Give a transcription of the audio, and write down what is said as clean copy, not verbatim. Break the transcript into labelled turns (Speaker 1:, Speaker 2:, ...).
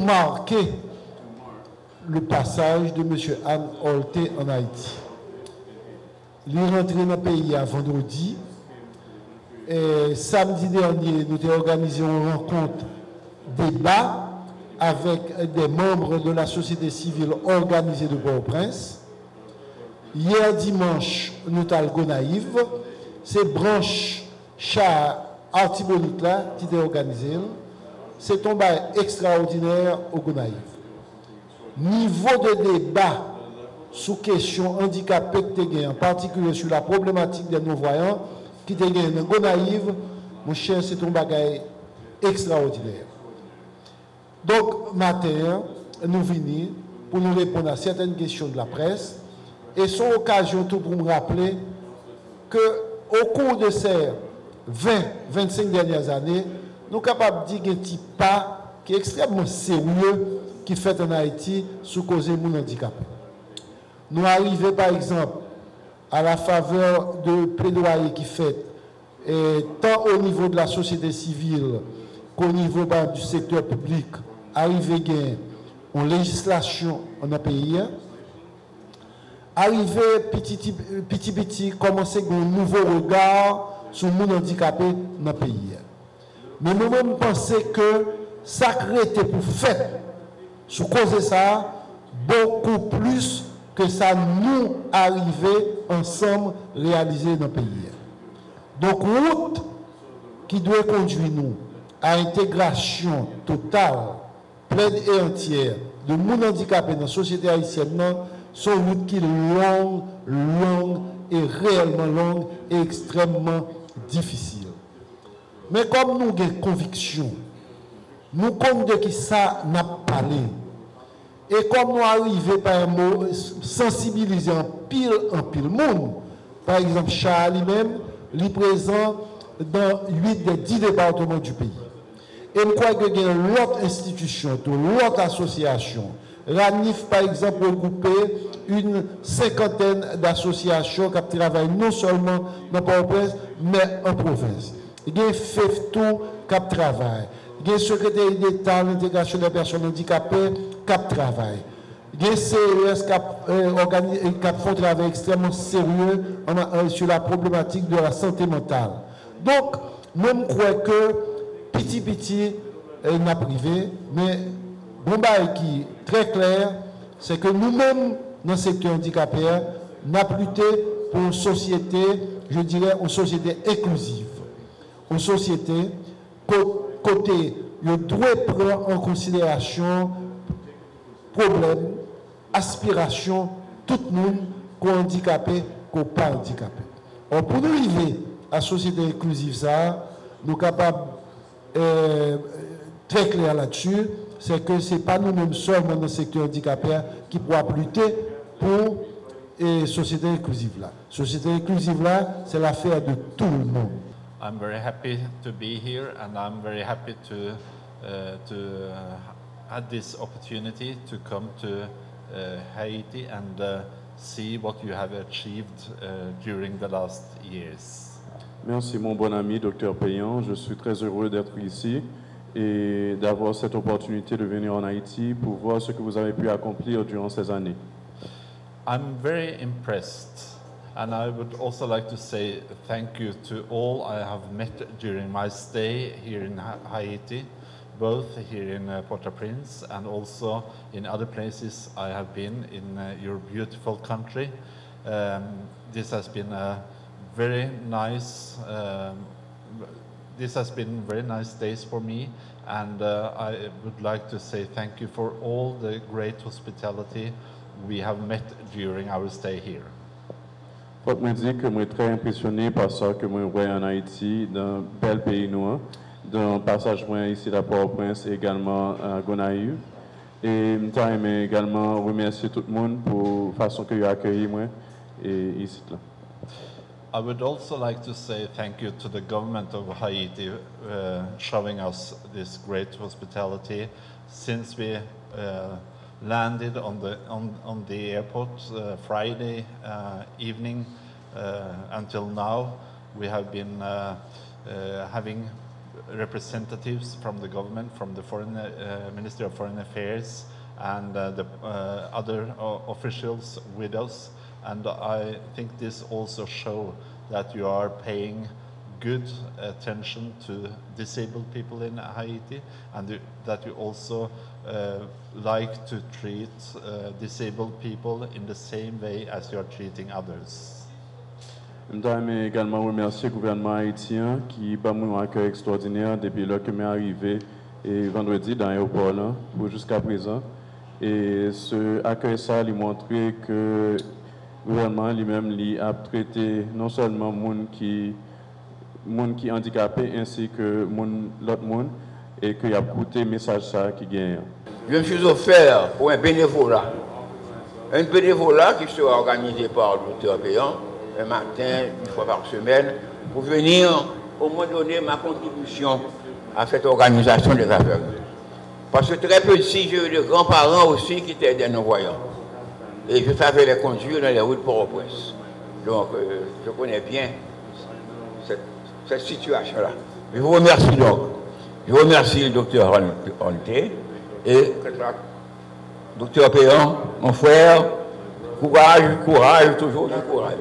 Speaker 1: marquer le passage de M. Anne Holte en Haïti. Il est rentré dans le pays à vendredi. Et samedi dernier, nous avons organisé une rencontre débat avec des membres de la société civile organisée de Port-au-Prince. Hier dimanche, nous avons Gonaïve. C'est branche chat Artibonite là qui est organisée. C'est un bail extraordinaire au Gonaïve. Niveau de débat sous question handicapé en particulier sur la problématique des non-voyants qui te gagné dans Gonaïve, mon cher, c'est un bagage extraordinaire. Donc, matin, nous venons pour nous répondre à certaines questions de la presse et c'est une occasion tout pour me rappeler qu'au cours de ces 20-25 dernières années, nous sommes capables de dire qu'il y a un petit pas qui est extrêmement sérieux qui fait en Haïti sous cause de mon handicapé. Nous arrivons par exemple à la faveur de plaidoyer qui fait tant au niveau de la société civile qu'au niveau du secteur public, arriver en législation en un pays, arriver petit, commencer un nouveau regard sur le monde handicapé dans le pays. Mais nous-mêmes pensons que ça était pour faire, sous cause de ça, beaucoup plus que ça nous arrivait ensemble réaliser dans le pays. Donc, route qui doit conduire nous à intégration totale, pleine et entière de monde handicapé dans la société haïtienne, c'est une route qui est longue et réellement longue et extrêmement difficile. Mais comme nous avons conviction, nous comptons de qui ça n'a pas parlé. Et comme nous arrivons par un mot sensibiliser en pile monde, par exemple, Charles lui-même, il est présent dans 8 des 10 départements du pays. Et je crois qu'il y a l'autre institution, l'autre association. RANIF, par exemple, regroupé une cinquantaine d'associations qui travaillent non seulement dans Port-au-Prince, mais en province. Il y a FEFTO qui travaille. Il y a le secrétaire d'État à l'intégration des personnes handicapées qui travaille. Il y a le CES qui font un travail extrêmement sérieux sur la problématique de la santé mentale. Donc, même crois que petit, n'a privé, mais bon qui est très clair, c'est que nous-mêmes, dans le secteur handicapé, nous avons lutté pour une société, je dirais, une société inclusive. Une société côté, je dois prendre en considération problèmes, aspirations, tout le monde, qu'on handicapé, qu'on pas handicapé. Alors, pour nous arriver à la société inclusive, ça, nous sommes capables, très clair là-dessus, c'est que ce n'est pas nous-mêmes seulement dans le secteur handicapé qui pourra lutter pour la société inclusive là. La société inclusive là, c'est l'affaire de tout le monde.
Speaker 2: I'm very happy to be here, and I'm very happy to have this opportunity to come to Haiti and see what you have achieved during the last years.
Speaker 3: Merci mon bon ami Dr Payan, je suis très heureux d'être ici et d'avoir cette opportunité de venir en Haïti pour voir ce que vous avez pu accomplir durant ces années.
Speaker 2: I'm very impressed. And I would also like to say thank you to all I have met during my stay here in Haiti, both here in Port-au-Prince and also in other places I have been in your beautiful country. This has been a very nice days for me, and I would like to say thank you for all the great hospitality we have met during our stay here.
Speaker 3: Faut me dire que je suis très impressionné par ce que je vois en Haïti, dans un bel pays noir, dans le passage ici à Port-au-Prince et également à Gonaïve. Et je tiens également remercier tout le monde pour la façon que vous avez accueilli moi ici.
Speaker 2: I would also like to say thank you to the government of Haiti showing us this great hospitality since we landed on the airport Friday evening until now. We have been having representatives from the government, from the Ministry of Foreign Affairs, and the other officials with us. And I think this also shows that you are paying good attention to disabled people in Haiti, and that you also like to treat disabled people in the same way as you are treating others.
Speaker 3: Je voudrais également remercier le gouvernement haïtien qui a eu un accueil extraordinaire depuis que je suis arrivé vendredi dans l'aéroport jusqu'à présent. Et ce accueil ça lui montre que le gouvernement lui-même a traité non seulement les gens qui sont handicapés ainsi que l'autre monde et qu'il a écouté le message ça qui gagne.
Speaker 4: Je me suis offert pour un bénévolat qui sera organisé par le docteur Payant un matin, une fois par semaine, pour venir au moins donner ma contribution à cette organisation des aveugles. Parce que très petit, j'ai eu des grands-parents aussi qui étaient des non-voyants. Et je savais les conduire dans les routes de Port-au-Prince. Donc, je connais bien cette situation-là. Je vous remercie donc. Je remercie le docteur Honté et le docteur Péan, mon frère. Courage, toujours du courage.